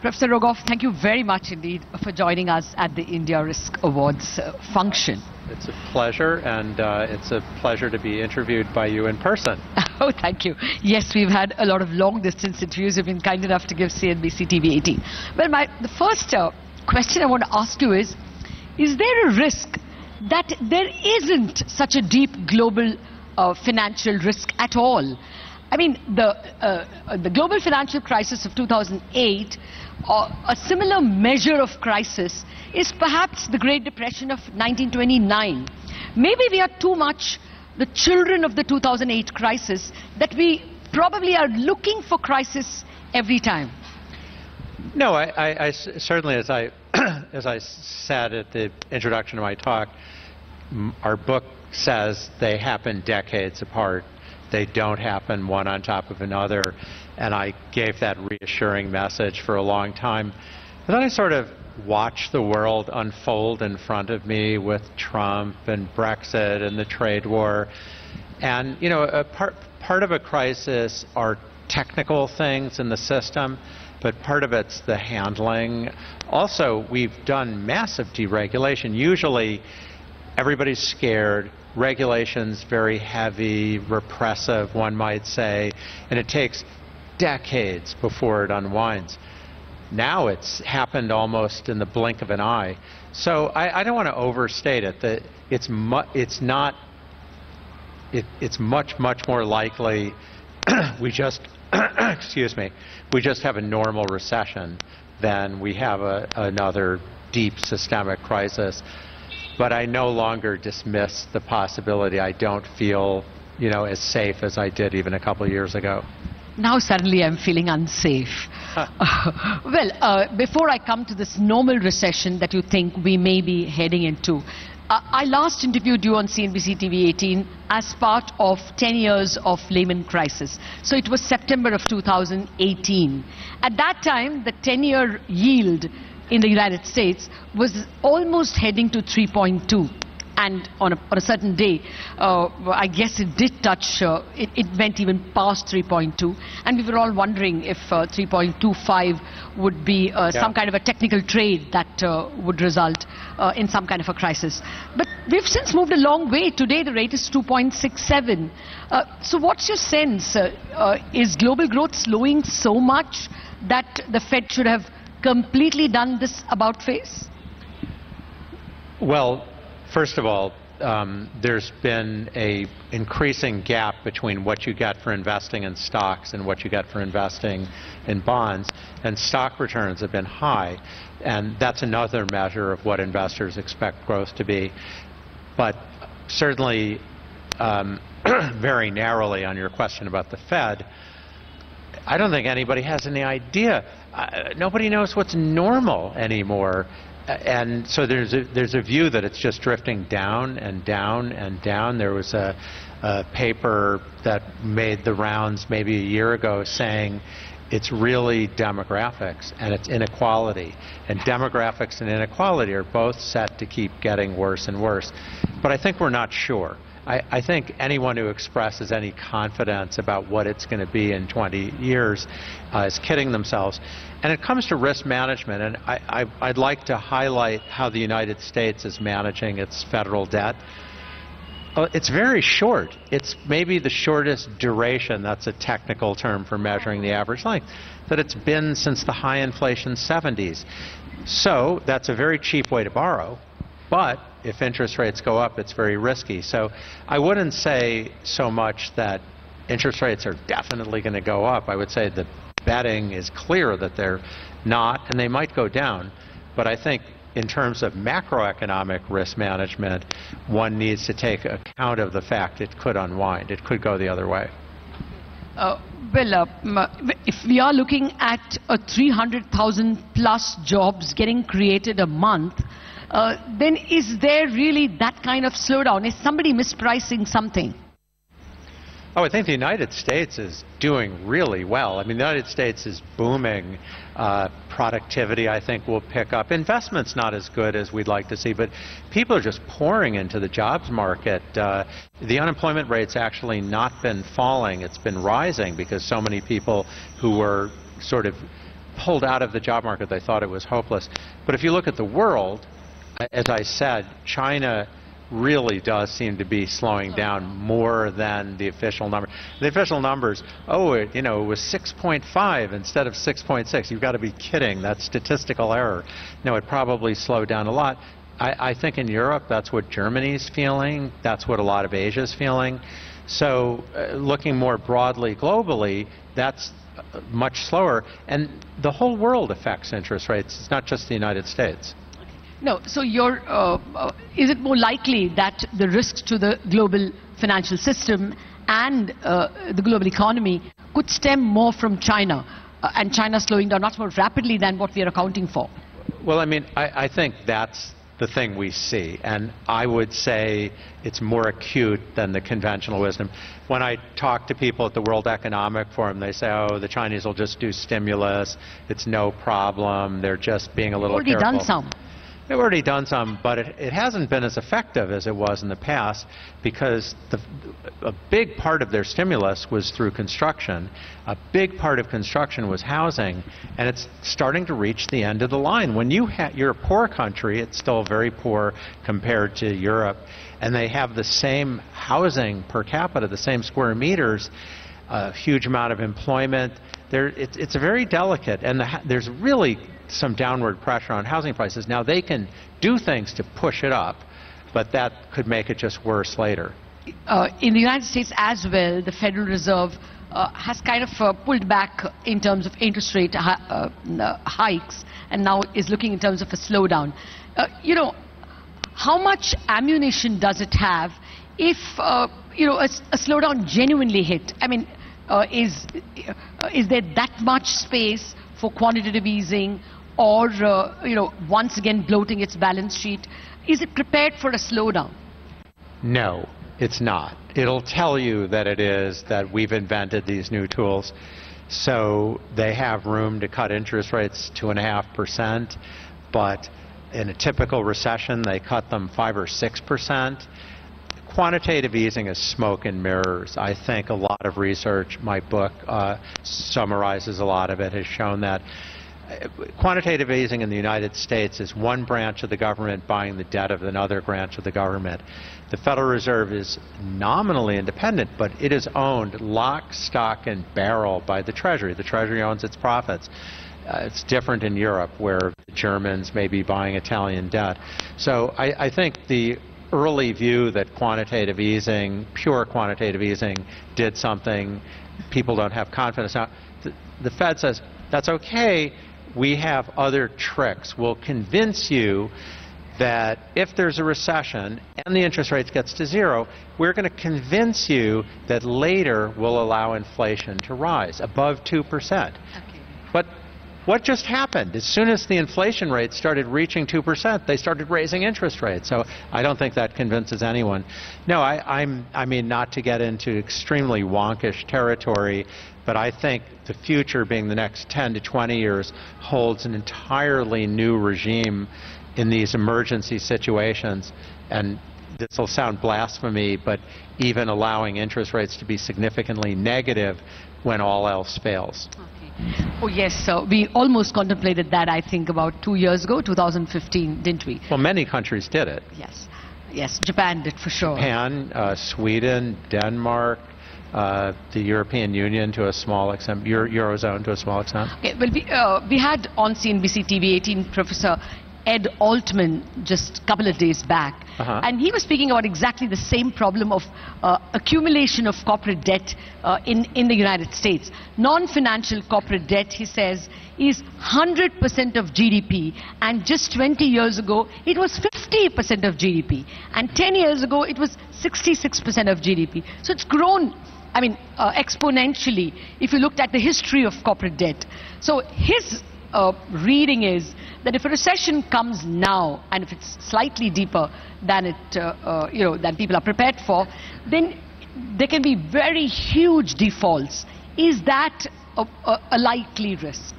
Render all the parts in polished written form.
Professor Rogoff, thank you very much indeed for joining us at the India Risk Awards function. It's a pleasure, and it's a pleasure to be interviewed by you in person. Oh, thank you. Yes, we've had a lot of long-distance interviews. You've been kind enough to give CNBC TV 18. Well, the first question I want to ask you is there a risk that there isn't such a deep global financial risk at all? I mean, the global financial crisis of 2008, a similar measure of crisis is perhaps the Great Depression of 1929. Maybe we are too much the children of the 2008 crisis, that we probably are looking for crisis every time. No, I certainly, as I as I said at the introduction to my talk, our book says they happen decades apart. They don't happen one on top of another, and I gave that reassuring message for a long time. But then I sort of watched the world unfold in front of me with Trump and Brexit and the trade war. And, you know, a part of a crisis are technical things in the system, but part of it's the handling. Also, we've done massive deregulation. Usually, everybody's scared. Regulation's very heavy, repressive, one might say, and it takes decades before it unwinds. Now it's happened almost in the blink of an eye. So I don't want to overstate it. That it's much more likely we just excuse me, we just have a normal recession than we have another deep systemic crisis. But I no longer dismiss the possibility. I don't feel, you know, as safe as I did even a couple of years ago. Now suddenly I'm feeling unsafe. Well, before I come to this normal recession that you think we may be heading into, I last interviewed you on CNBC TV 18 as part of 10 years of Lehman crisis. So it was September of 2018. At that time, the 10-year yield in the United States was almost heading to 3.2. And on a certain day, I guess it did touch, it went even past 3.2. And we were all wondering if 3.25 would be some kind of a technical trade that would result in some kind of a crisis. But we've since moved a long way. Today the rate is 2.67. So what's your sense? Is global growth slowing so much that the Fed should have completely done this about face? Well, first of all, there's been an increasing gap between what you get for investing in stocks and what you get for investing in bonds, and stock returns have been high, and that's another measure of what investors expect growth to be. But certainly, very narrowly on your question about the Fed, I don't think anybody has any idea. Nobody knows what's normal anymore. And so there's a view that it's just drifting down and down and down. There was a paper that made the rounds maybe a year ago saying it's really demographics and it's inequality. And demographics and inequality are both set to keep getting worse and worse. But I think we're not sure. I think anyone who expresses any confidence about what it's going to be in 20 years is kidding themselves. And it comes to risk management, and I'd like to highlight how the United States is managing its federal debt. It's very short. It's maybe the shortest duration, that's a technical term for measuring the average length, that it's been since the high inflation 70s. So that's a very cheap way to borrow. But if interest rates go up, it's very risky. So I wouldn't say so much that interest rates are definitely going to go up. I would say the betting is clear that they're not, and they might go down. But I think in terms of macroeconomic risk management, one needs to take account of the fact it could unwind. It could go the other way. If we are looking at 300,000 plus jobs getting created a month, then is there really that kind of slowdown? Is somebody mispricing something? Oh, I think the United States is doing really well. I mean, the United States is booming. Productivity, I think, will pick up. Investment's not as good as we'd like to see, but people are just pouring into the jobs market. The unemployment rate's actually not been falling. It's been rising because so many people who were sort of pulled out of the job market. They thought it was hopeless. But if you look at the world, as I said, China really does seem to be slowing down more than the official number. The official numbers, it was 6.5 instead of 6.6. You've got to be kidding. That's statistical error. No, it probably slowed down a lot. I think in Europe, that's what Germany's feeling. That's what a lot of Asia's feeling. So looking more broadly globally, that's much slower. And the whole world affects interest rates. It's not just the United States. No, so is it more likely that the risks to the global financial system and the global economy could stem more from China, and China slowing down much more rapidly than what we are accounting for? Well, I mean, I think that's the thing we see, and I would say it's more acute than the conventional wisdom. When I talk to people at the World Economic Forum, they say, the Chinese will just do stimulus, it's no problem, they're just being a little careful. Already done some. They've already done some, but it hasn't been as effective as it was in the past, because a big part of their stimulus was through construction. A big part of construction was housing, and it's starting to reach the end of the line. When you're a poor country, it's still very poor compared to Europe, and they have the same housing per capita, the same square meters, a huge amount of employment. It's very delicate, and there's really some downward pressure on housing prices. Now, they can do things to push it up, but that could make it just worse later. In the United States as well, the Federal Reserve has kind of pulled back in terms of interest rate hikes, and now is looking in terms of a slowdown. How much ammunition does it have if a slowdown genuinely hit? I mean, is there that much space for quantitative easing, or once again bloating its balance sheet? Is it prepared for a slowdown? No, it's not. It'll tell you that it is, that we've invented these new tools. So they have room to cut interest rates 2.5%, but in a typical recession they cut them 5 or 6%. Quantitative easing is smoke and mirrors. I think a lot of research, my book summarizes a lot of it, has shown that quantitative easing in the United States is one branch of the government buying the debt of another branch of the government. The Federal Reserve is nominally independent, but it is owned lock, stock, and barrel by the Treasury. The Treasury owns its profits. It's different in Europe, where the Germans may be buying Italian debt. So I think the early view that quantitative easing, pure quantitative easing, did something, people don't have confidence. Now, the Fed says, that's okay, we have other tricks. We'll convince you that if there's a recession and the interest rates gets to zero, we're going to convince you that later we'll allow inflation to rise above 2%. Okay. But what just happened? As soon as the inflation rate started reaching 2%, they started raising interest rates. So I don't think that convinces anyone. No, I mean, not to get into extremely wonkish territory, but I think the future, being the next 10 to 20 years, holds an entirely new regime in these emergency situations. And this will sound blasphemy, but even allowing interest rates to be significantly negative when all else fails. Oh yes, so we almost contemplated that, I think, about 2 years ago, 2015, didn't we? Well, many countries did it. Yes, yes, Japan did for sure. Japan, Sweden, Denmark, the European Union to a small extent, Eurozone to a small extent. Okay, well, we had on CNBC TV 18 Professor Ed Altman just a couple of days back, and he was speaking about exactly the same problem of accumulation of corporate debt in the United States. Non-financial corporate debt, he says, is 100% of GDP, and just 20 years ago it was 50% of GDP, and 10 years ago it was 66% of GDP. So it's grown, I mean, exponentially if you looked at the history of corporate debt. So his reading is that if a recession comes now, and if it's slightly deeper than than people are prepared for, then there can be very huge defaults. Is that a likely risk?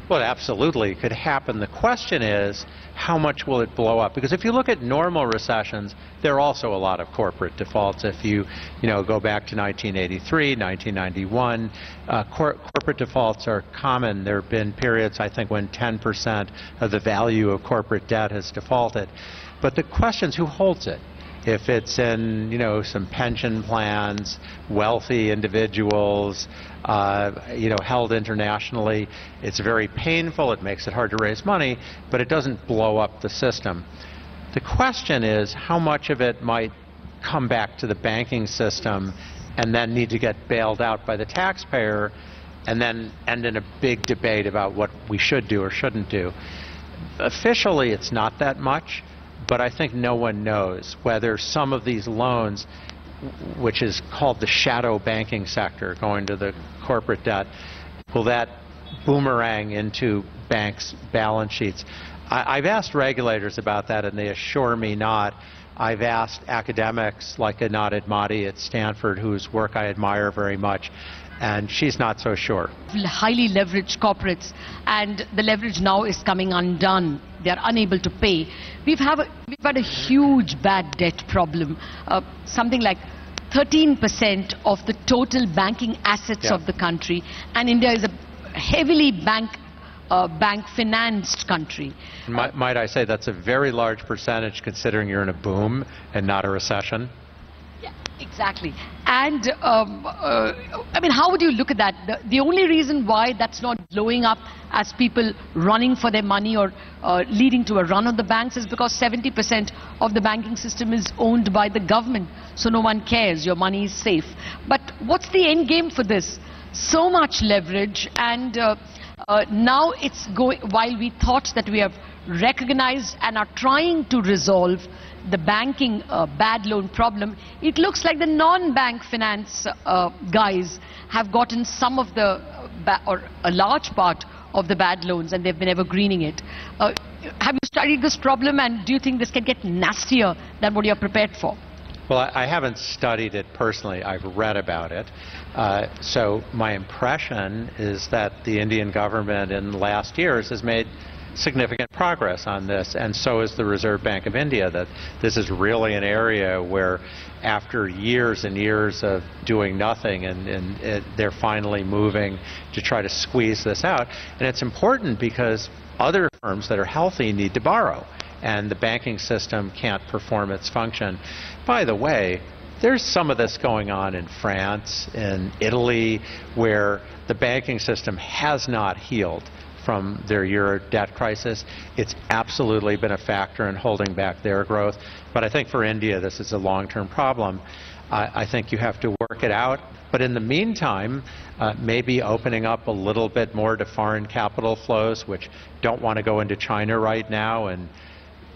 Well, absolutely, it could happen. The question is, how much will it blow up? Because if you look at normal recessions, there are also a lot of corporate defaults. If you go back to 1983, 1991, corporate defaults are common. There have been periods, I think, when 10% of the value of corporate debt has defaulted. But the question is, who holds it? If it's in, some pension plans, wealthy individuals, held internationally, it's very painful. It makes it hard to raise money, but it doesn't blow up the system. The question is how much of it might come back to the banking system and then need to get bailed out by the taxpayer and then end in a big debate about what we should do or shouldn't do. Officially, it's not that much. But I think no one knows whether some of these loans, which is called the shadow banking sector, going to the corporate debt, will that boomerang into banks' balance sheets? I've asked regulators about that, and they assure me not. I've asked academics like Anat Admati at Stanford, whose work I admire very much, and she's not so sure. Highly leveraged corporates, and the leverage now is coming undone. They are unable to pay. We've had a huge bad debt problem. Something like 13% of the total banking assets of the country, and India is a heavily bank financed country. Might I say that's a very large percentage considering you're in a boom and not a recession? Yeah, exactly. And I mean, how would you look at that? The only reason why that's not blowing up as people running for their money or leading to a run on the banks is because 70% of the banking system is owned by the government. So no one cares, your money is safe. But what's the end game for this? So much leverage, and now it's going, while we thought that we have recognized and are trying to resolve the banking bad loan problem, it looks like the non-bank finance guys have gotten some of the, or a large part of the bad loans, and they've been evergreening it. Have you studied this problem, and do you think this can get nastier than what you're prepared for? Well, I haven't studied it personally. I've read about it. So my impression is that the Indian government in the last years has made significant progress on this, and so is the Reserve Bank of India, that this is really an area where after years and years of doing nothing, they're finally moving to try to squeeze this out. And it's important because other firms that are healthy need to borrow, and the banking system can't perform its function. By the way, there's some of this going on in France, in Italy, where the banking system has not healed from their euro debt crisis. It's absolutely been a factor in holding back their growth. But I think for India, this is a long-term problem. I think you have to work it out. But in the meantime, maybe opening up a little bit more to foreign capital flows, which don't want to go into China right now, and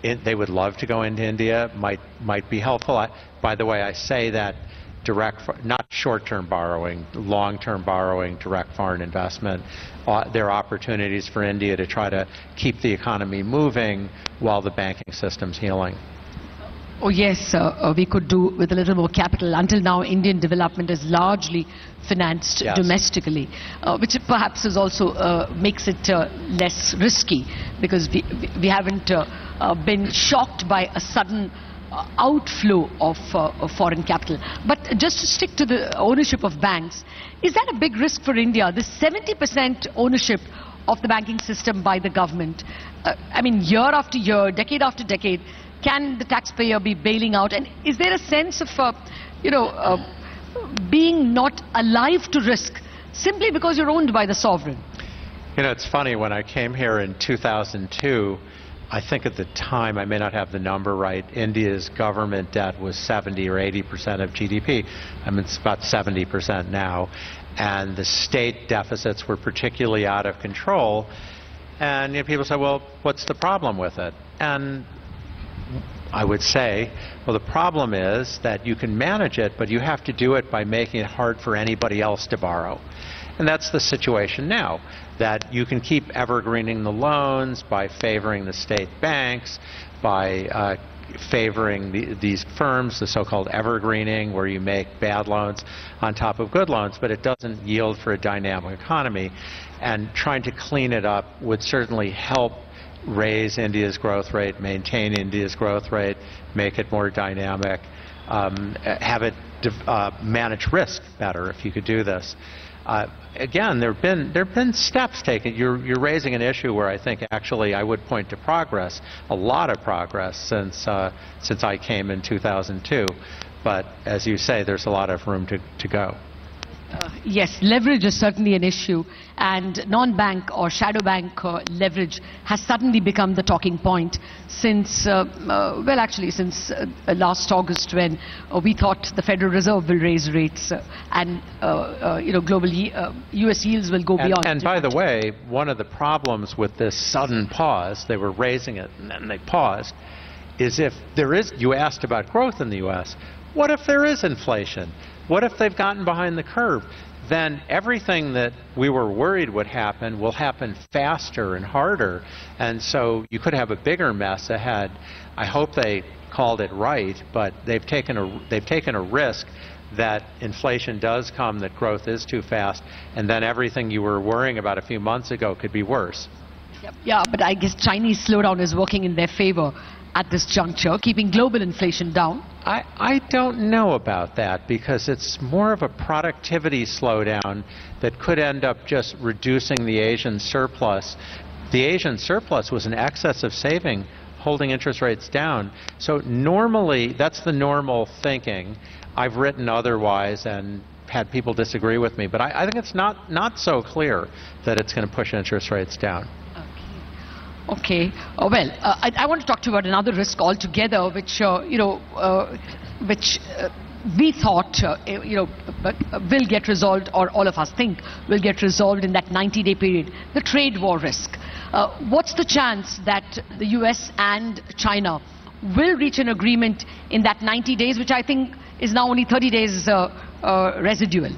they would love to go into India, might be helpful. By the way, I say that direct, not short-term borrowing, long-term borrowing, direct foreign investment. There are opportunities for India to try to keep the economy moving while the banking system's healing. Oh yes, we could do with a little more capital. Until now, Indian development is largely financed domestically, which perhaps is also makes it less risky, because we haven't been shocked by a sudden outflow of foreign capital. But just to stick to the ownership of banks, is that a big risk for India? The 70% ownership of the banking system by the government. I mean, year after year, decade after decade, can the taxpayer be bailing out? And is there a sense of, being not alive to risk simply because you're owned by the sovereign? You know, it's funny, when I came here in 2002, I think at the time, I may not have the number right, India's government debt was 70 or 80% of GDP. I mean, it's about 70% now. And the state deficits were particularly out of control. And people say, well, what's the problem with it? And I would say, well, the problem is that you can manage it, but you have to do it by making it hard for anybody else to borrow. And that's the situation now, that you can keep evergreening the loans by favoring the state banks, by favoring these firms, the so-called evergreening, where you make bad loans on top of good loans, but it doesn't yield for a dynamic economy. And trying to clean it up would certainly help raise India's growth rate, maintain India's growth rate, make it more dynamic, have it manage risk better if you could do this. Again, there have been steps taken. You're raising an issue where I think actually I would point to progress, a lot of progress since I came in 2002. But as you say, there's a lot of room to go. Yes, leverage is certainly an issue, and non-bank or shadow bank leverage has suddenly become the talking point since, well, actually since last August, when we thought the Federal Reserve will raise rates and globally U.S. yields will go beyond. And by the way, one of the problems with this sudden pause, they were raising it and then they paused, is if there is, you asked about growth in the U.S., what if there is inflation? What if they've gotten behind the curve? Then everything that we were worried would happen will happen faster and harder, and so you could have a bigger mess ahead. I hope they called it right, but they've taken a risk that inflation does come, that growth is too fast, and then everything you were worrying about a few months ago could be worse. Yeah, but I guess Chinese slowdown is working in their favor at this juncture, keeping global inflation down. I don't know about that, because it's more of a productivity slowdown that could end up just reducing the Asian surplus. The Asian surplus was an excess of saving, holding interest rates down. So normally, that's the normal thinking. I've written otherwise and had people disagree with me, but I think it's not so clear that it's going to push interest rates down. Okay. I want to talk to you about another risk altogether, which we thought will get resolved, or all of us think will get resolved in that 90-day period: the trade war risk. What's the chance that the U.S. and China will reach an agreement in that 90 days, which I think is now only 30 days residual?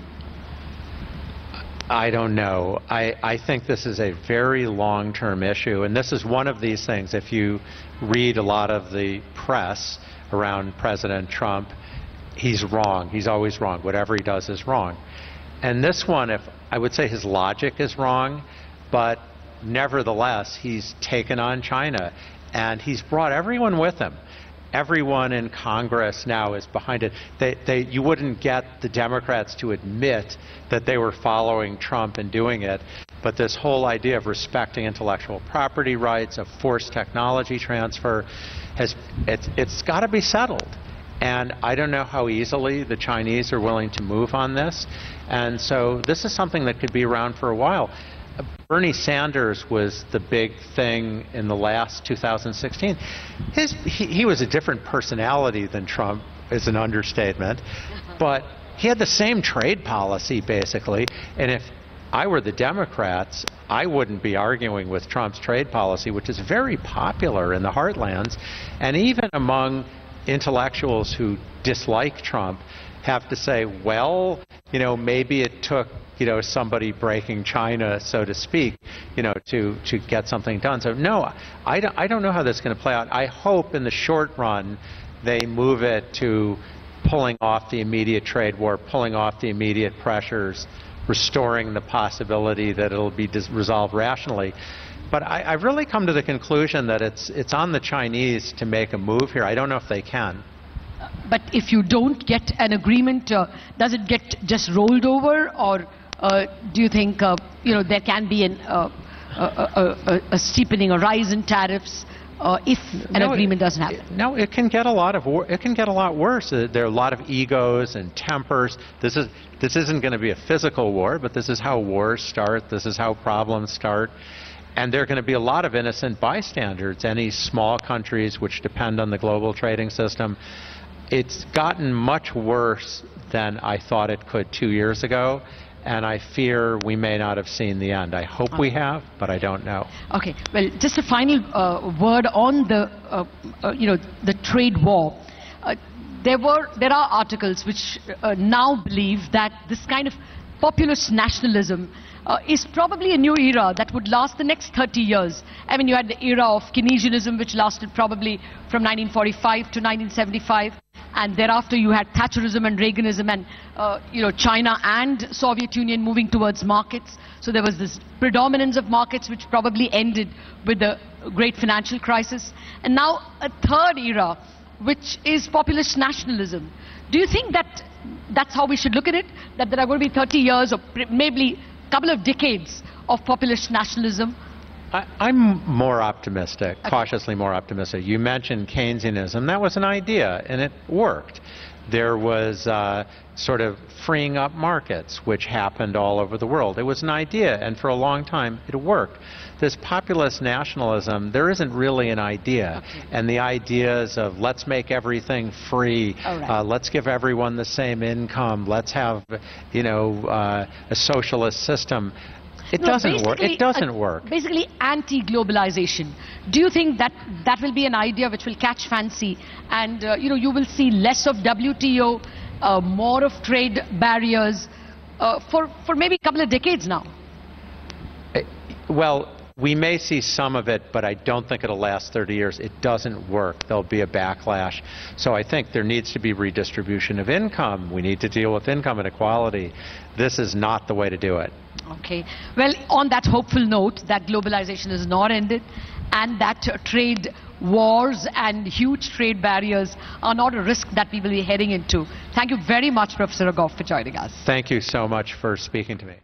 I don't know. I think this is a very long-term issue, and this is one of these things. If you read a lot of the press around President Trump, he's wrong. He's always wrong. Whatever he does is wrong. And this one, I would say his logic is wrong, but nevertheless, he's taken on China, and he's brought everyone with him. Everyone in Congress now is behind it. You wouldn't get the Democrats to admit that they were following Trump and doing it, but this whole idea of respecting intellectual property rights, of forced technology transfer, it's got to be settled. And I don't know how easily the Chinese are willing to move on this. And so this is something that could be around for a while. Bernie Sanders was the big thing in the last 2016. He was a different personality than Trump, is an understatement, but he had the same trade policy basically, and if I were the Democrats, I wouldn't be arguing with Trump's trade policy, which is very popular in the heartlands, and even among intellectuals who dislike Trump have to say, well, maybe it took somebody breaking China, so to speak, to get something done. So no, I don't know how this is going to play out. I hope in the short run they move it to pulling off the immediate trade war, pulling off the immediate pressures, restoring the possibility that it'll be resolved rationally. But I've really come to the conclusion that it's on the Chinese to make a move here. I don't know if they can. But if you don't get an agreement, does it get just rolled over, or do you think there can be a steepening, a rise in tariffs if an agreement doesn't happen? No, it can get a lot worse. There are a lot of egos and tempers. This isn't going to be a physical war, but this is how wars start. This is how problems start. And there are going to be a lot of innocent bystanders. Any small countries which depend on the global trading system. It's gotten much worse than I thought it could 2 years ago, and I fear we may not have seen the end. I hope we have, but I don't know. Okay. Well, just a final word on the trade war. There are articles which now believe that this kind of populist nationalism is probably a new era that would last the next 30 years. I mean, you had the era of Keynesianism, which lasted probably from 1945 to 1975. And thereafter you had Thatcherism and Reaganism and China and Soviet Union moving towards markets. So there was this predominance of markets which probably ended with the great financial crisis. And now a third era, which is populist nationalism. Do you think that that's how we should look at it? That there are going to be 30 years or maybe a couple of decades of populist nationalism? I'm more optimistic, cautiously more optimistic. You mentioned Keynesianism. That was an idea, and it worked. There was sort of freeing up markets, which happened all over the world. It was an idea, and for a long time, it worked. This populist nationalism, there isn't really an idea. And the ideas of let's make everything free, let's give everyone the same income, let's have, a socialist system. It doesn't work. It doesn't work. Basically, anti-globalization. Do you think that that will be an idea which will catch fancy, and you will see less of WTO, more of trade barriers for maybe a couple of decades now? Well, we may see some of it, but I don't think it'll last 30 years. It doesn't work. There'll be a backlash. So I think there needs to be redistribution of income. We need to deal with income inequality. This is not the way to do it. Okay. Well, on that hopeful note that globalization is not ended and that trade wars and huge trade barriers are not a risk that we will be heading into. Thank you very much, Professor Raghov, for joining us. Thank you so much for speaking to me.